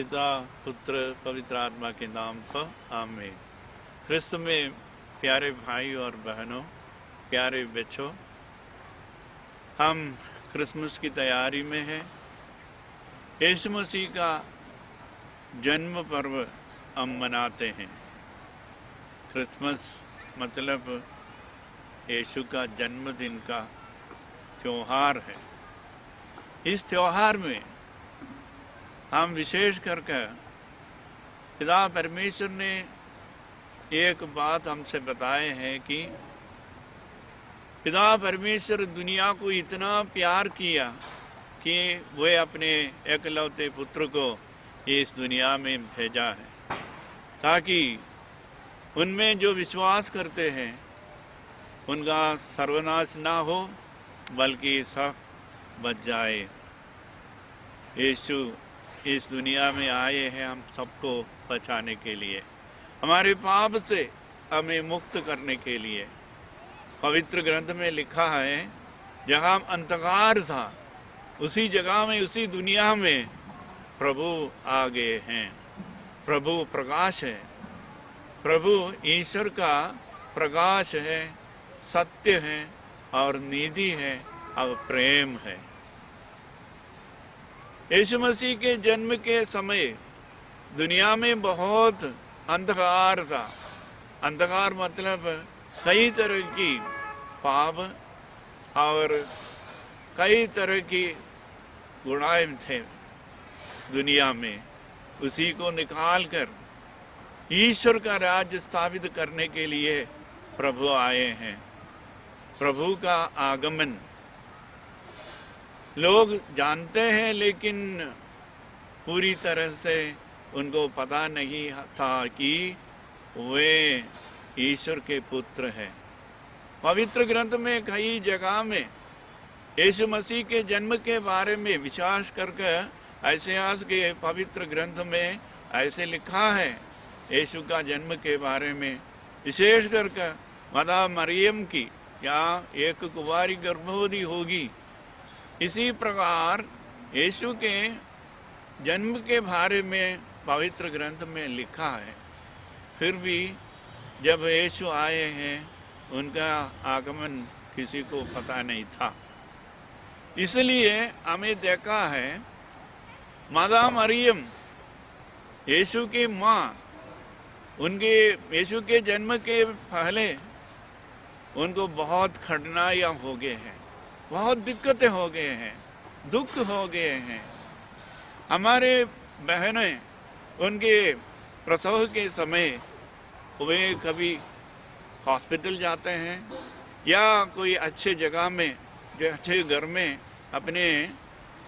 पिता पुत्र पवित्र आत्मा के नाम पर आमीन। क्रिस्त में प्यारे भाई और बहनों, प्यारे बच्चों, हम क्रिसमस की तैयारी में हैं। यीशु मसीह का जन्म पर्व हम मनाते हैं। क्रिसमस मतलब यीशु का जन्मदिन का त्योहार है। इस त्योहार में हम विशेष करके पिता परमेश्वर ने एक बात हमसे बताए हैं कि पिता परमेश्वर दुनिया को इतना प्यार किया कि वह अपने एकलौते पुत्र को इस दुनिया में भेजा है, ताकि उनमें जो विश्वास करते हैं उनका सर्वनाश ना हो, बल्कि सब बच जाए। यीशु इस दुनिया में आए हैं हम सबको बचाने के लिए, हमारे पाप से हमें मुक्त करने के लिए। पवित्र ग्रंथ में लिखा है, जहाँ अंधकार था उसी जगह में, उसी दुनिया में प्रभु आ गए हैं। प्रभु प्रकाश है, प्रभु ईश्वर का प्रकाश है, सत्य है और नीति है और प्रेम है। यीशु मसीह के जन्म के समय दुनिया में बहुत अंधकार था। अंधकार मतलब कई तरह की पाप और कई तरह की गुनाहें थे दुनिया में। उसी को निकाल कर ईश्वर का राज्य स्थापित करने के लिए प्रभु आए हैं। प्रभु का आगमन लोग जानते हैं, लेकिन पूरी तरह से उनको पता नहीं था कि वे ईश्वर के पुत्र हैं। पवित्र ग्रंथ में कई जगह में यीशु मसीह के जन्म के बारे में विश्वास करके ऐसायास के पवित्र ग्रंथ में ऐसे लिखा है। यीशु का जन्म के बारे में विशेष करके माता मरियम की या एक कुंवारी गर्भवती होगी। इसी प्रकार यीशु के जन्म के बारे में पवित्र ग्रंथ में लिखा है। फिर भी जब यीशु आए हैं उनका आगमन किसी को पता नहीं था। इसलिए हमें देखा है माता मरियम यीशु की माँ, उनके यीशु के जन्म के पहले उनको बहुत कठिनाइयाँ हो गए हैं, बहुत दिक्कतें हो गए हैं, दुख हो गए हैं। हमारे बहनें उनके प्रसव के समय वे कभी हॉस्पिटल जाते हैं या कोई अच्छे जगह में, जो अच्छे घर में अपने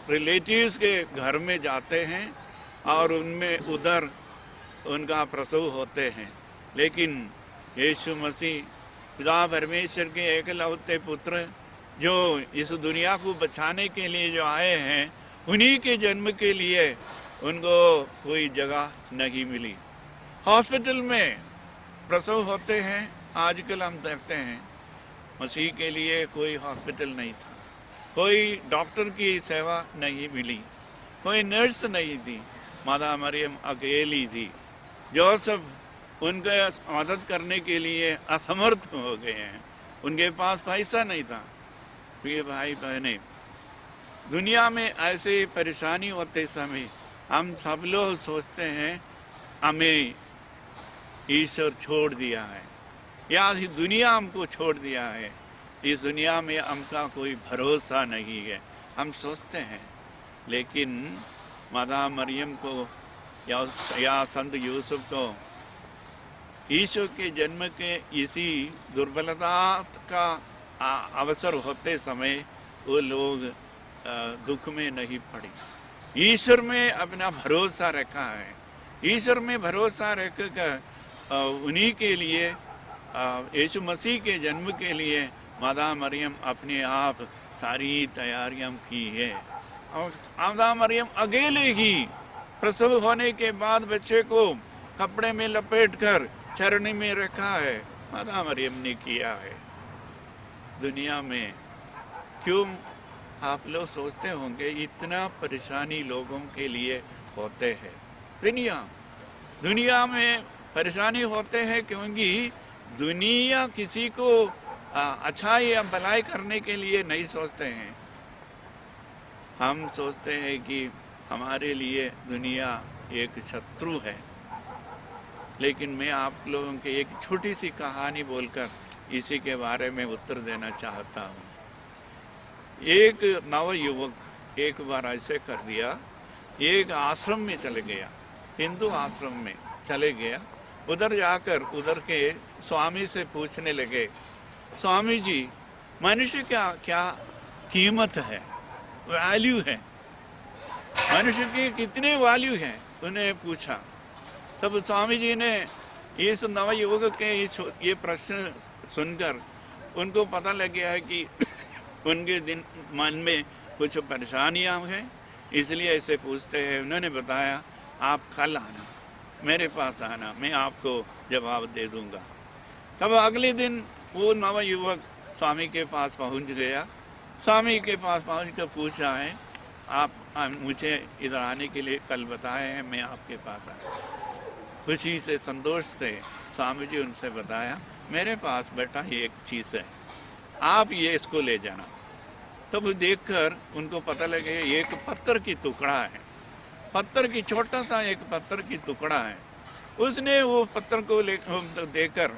रिलेटिव्स के घर में जाते हैं और उनमें उधर उनका प्रसव होते हैं। लेकिन यीशु मसीह पिता परमेश्वर के एकलौते पुत्र जो इस दुनिया को बचाने के लिए जो आए हैं, उन्हीं के जन्म के लिए उनको कोई जगह नहीं मिली। हॉस्पिटल में प्रसव होते हैं, आजकल हम देखते हैं। मसीह के लिए कोई हॉस्पिटल नहीं था, कोई डॉक्टर की सेवा नहीं मिली, कोई नर्स नहीं थी। माता मरियम अकेली थी। जोसेफ उनके मदद करने के लिए असमर्थ हो गए हैं, उनके पास पैसा नहीं था। प्रिय भाई बहने, दुनिया में ऐसे परेशानी होते समय हम सब लोग सोचते हैं हमें ईश्वर छोड़ दिया है या इस दुनिया हमको छोड़ दिया है, इस दुनिया में हमका कोई भरोसा नहीं है, हम सोचते हैं। लेकिन माता मरियम को या संत यूसुफ को ईश्वर के जन्म के इसी दुर्बलता का अवसर होते समय वो लोग दुख में नहीं पड़े, ईश्वर में अपना भरोसा रखा है। ईश्वर में भरोसा रखकर उन्हीं के लिए यीशु मसीह के जन्म के लिए माता मरियम अपने आप सारी तैयारियां की है। और माता मरियम अकेले ही प्रसव होने के बाद बच्चे को कपड़े में लपेटकर चरनी में रखा है, माता मरियम ने किया है। दुनिया में क्यों आप लोग सोचते होंगे इतना परेशानी लोगों के लिए होते हैं, दुनिया में परेशानी होते हैं क्योंकि दुनिया किसी को अच्छाई या भलाई करने के लिए नहीं सोचते हैं। हम सोचते हैं कि हमारे लिए दुनिया एक शत्रु है। लेकिन मैं आप लोगों के एक छोटी सी कहानी बोलकर इसी के बारे में उत्तर देना चाहता हूँ। एक नवयुवक एक बार ऐसे कर दिया, एक आश्रम में चले गया, हिंदू आश्रम में चले गया। उधर जाकर उधर के स्वामी से पूछने लगे, स्वामी जी मनुष्य क्या क्या कीमत है, वैल्यू है, मनुष्य की कितने वैल्यू है, उन्हें पूछा। तब स्वामी जी ने इस नवयुवक के ये प्रश्न सुनकर उनको पता लग गया है कि उनके मन में कुछ परेशानियां हैं, इसलिए ऐसे पूछते हैं। उन्होंने बताया, आप कल आना, मेरे पास आना, मैं आपको जवाब दे दूंगा। तब अगले दिन वो नवयुवक स्वामी के पास पहुंच गया। स्वामी के पास पहुंच कर पूछा है, आप मुझे इधर आने के लिए कल बताए हैं, मैं आपके पास आया। खुशी से संतोष से स्वामी जी उनसे बताया, मेरे पास बेटा ये एक चीज़ है, आप ये इसको ले जाना। तब देखकर उनको पता लगे एक पत्थर की टुकड़ा है, पत्थर की छोटा सा एक पत्थर की टुकड़ा है। उसने वो पत्थर को देकर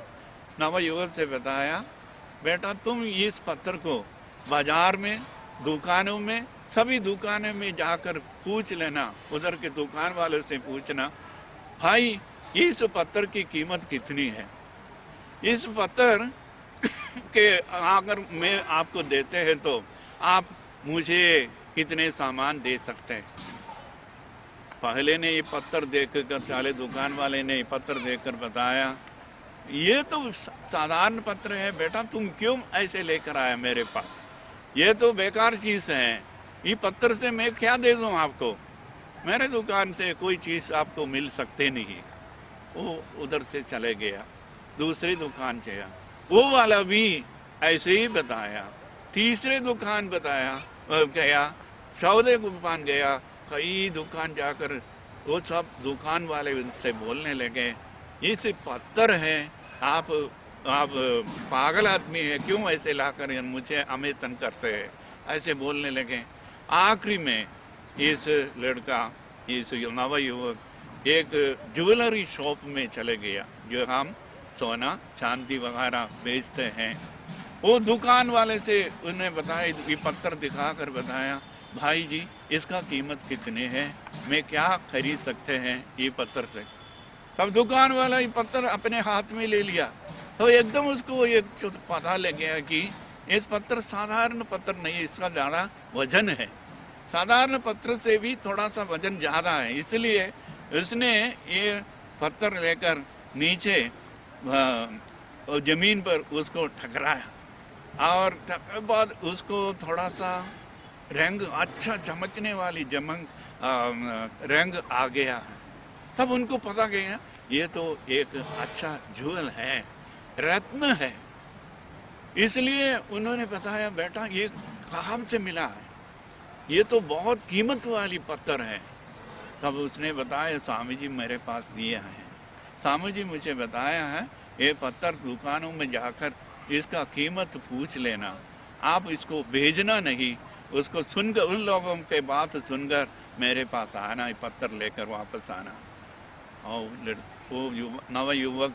नवयुवक से बताया, बेटा तुम इस पत्थर को बाजार में, दुकानों में, सभी दुकानों में जाकर पूछ लेना, उधर के दुकान वालों से पूछना, भाई इस पत्थर की कीमत कितनी है, इस पत्थर के अगर मैं आपको देते हैं तो आप मुझे कितने सामान दे सकते हैं। पहले ने ये पत्थर देखकर, चाले दुकान वाले ने ये पत्थर देखकर बताया, ये तो साधारण पत्थर है बेटा, तुम क्यों ऐसे लेकर आया मेरे पास, ये तो बेकार चीज़ है, ये पत्थर से मैं क्या दे दूं आपको, मेरे दुकान से कोई चीज़ आपको मिल सकते नहीं। वो उधर से चले गया, दूसरी दुकान गया, वो वाला भी ऐसे ही बताया। तीसरे दुकान गया, चौथे दुकान गया, कई दुकान जाकर वो सब दुकान वाले उनसे बोलने लगे, ये सिर्फ पत्थर है, आप पागल आदमी है, क्यों ऐसे लाकर मुझे हमें तंग करते हैं, ऐसे बोलने लगे। आखिरी में इस लड़का, इस नवयुवक एक ज्वेलरी शॉप में चले गया, जो हम सोना चांदी वगैरह बेचते हैं। वो दुकान वाले से उन्हें बताया, ये पत्थर दिखाकर बताया, भाई जी इसका कीमत कितने है, मैं क्या खरीद सकते हैं ये पत्थर से। तब दुकान वाला ये पत्थर अपने हाथ में ले लिया, तो एकदम उसको ये पता लग गया कि इस पत्थर साधारण पत्थर नहीं है, इसका ज़्यादा वजन है, साधारण पत्थर से भी थोड़ा सा वजन ज़्यादा है। इसलिए उसने ये पत्थर लेकर नीचे ज़मीन पर उसको ठकराया और बाद उसको थोड़ा सा रंग, अच्छा चमकने वाली रंग आ गया है। तब उनको पता गया ये तो एक अच्छा ज्वेल है, रत्न है। इसलिए उन्होंने बताया, बेटा ये कहाँ से मिला है, ये तो बहुत कीमत वाली पत्थर है। तब उसने बताया, स्वामी जी मेरे पास दिया है, स्वामी जी मुझे बताया है ये पत्थर दुकानों में जाकर इसका कीमत पूछ लेना, आप इसको भेजना नहीं, उसको सुनकर, उन लोगों के बात सुनकर मेरे पास आना, ये पत्थर लेकर वापस आना। और वो नवयुवक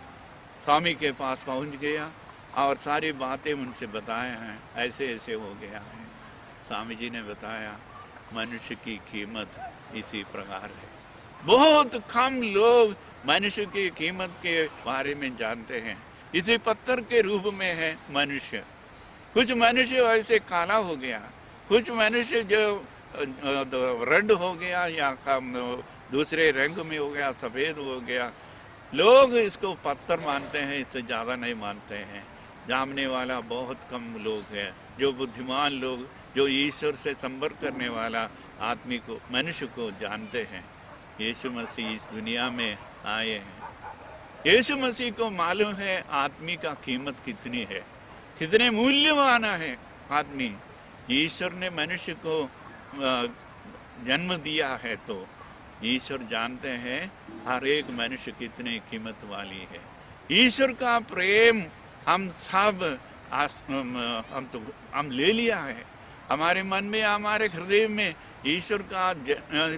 स्वामी के पास पहुंच गया और सारी बातें उनसे बताया हैं, ऐसे ऐसे हो गया है। स्वामी जी ने बताया, मनुष्य की कीमत इसी प्रकार है। बहुत कम लोग मनुष्य की कीमत के बारे में जानते हैं। इसी पत्थर के रूप में है मनुष्य। कुछ मनुष्य ऐसे काला हो गया, कुछ मनुष्य जो रेड हो गया या दूसरे रंग में हो गया, सफ़ेद हो गया। लोग इसको पत्थर मानते हैं, इससे ज़्यादा नहीं मानते हैं। जानने वाला बहुत कम लोग हैं। जो बुद्धिमान लोग, जो ईश्वर से संपर्क करने वाला आदमी को, मनुष्य को जानते हैं। यीशु मसीह इस दुनिया में आए हैं। यीशु मसीह को मालूम है आदमी का कीमत कितनी है, कितने मूल्यवान है आदमी। ईश्वर ने मनुष्य को जन्म दिया है तो ईश्वर जानते हैं हर एक मनुष्य कितने कीमत वाली है। ईश्वर का प्रेम हम सब हम ले लिया है। हमारे मन में, हमारे हृदय में ईश्वर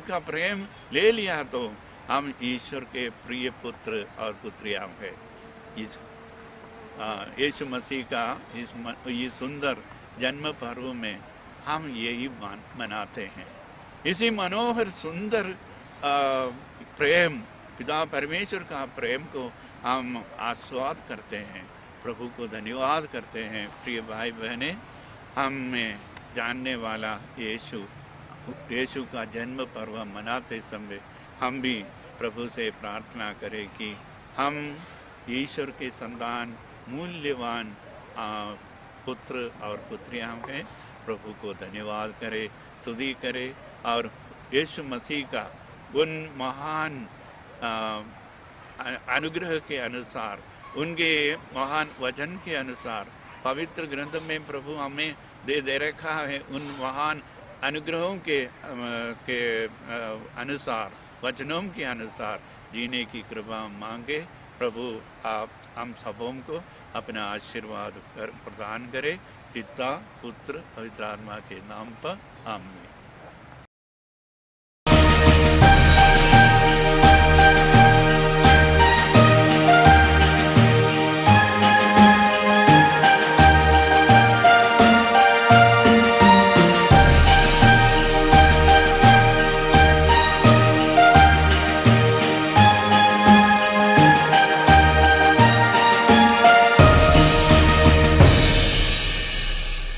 का प्रेम ले लिया, तो हम ईश्वर के प्रिय पुत्र और पुत्रियां हैं। यीशु मसीह का इस सुंदर जन्म पर्व में हम यही मनाते हैं। इसी मनोहर सुंदर प्रेम, पिता परमेश्वर का प्रेम को हम आस्वाद करते हैं, प्रभु को धन्यवाद करते हैं। प्रिय भाई बहनें, हमें जानने वाला यीशु का जन्म पर्व मनाते समय हम भी प्रभु से प्रार्थना करें कि हम ईश्वर के संतान, मूल्यवान पुत्र और पुत्रियां हैं। प्रभु को धन्यवाद करें, स्तुति करें और यीशु मसीह का उन महान अनुग्रह के अनुसार, उनके महान वचन के अनुसार, पवित्र ग्रंथ में प्रभु हमें दे रखा है, उन महान अनुग्रहों के अनुसार, वचनों के अनुसार जीने की कृपा मांगे। प्रभु आप हम सबों को अपना आशीर्वाद प्रदान करे। पिता, पुत्र, पवित्र आत्मा के नाम पर आमीन।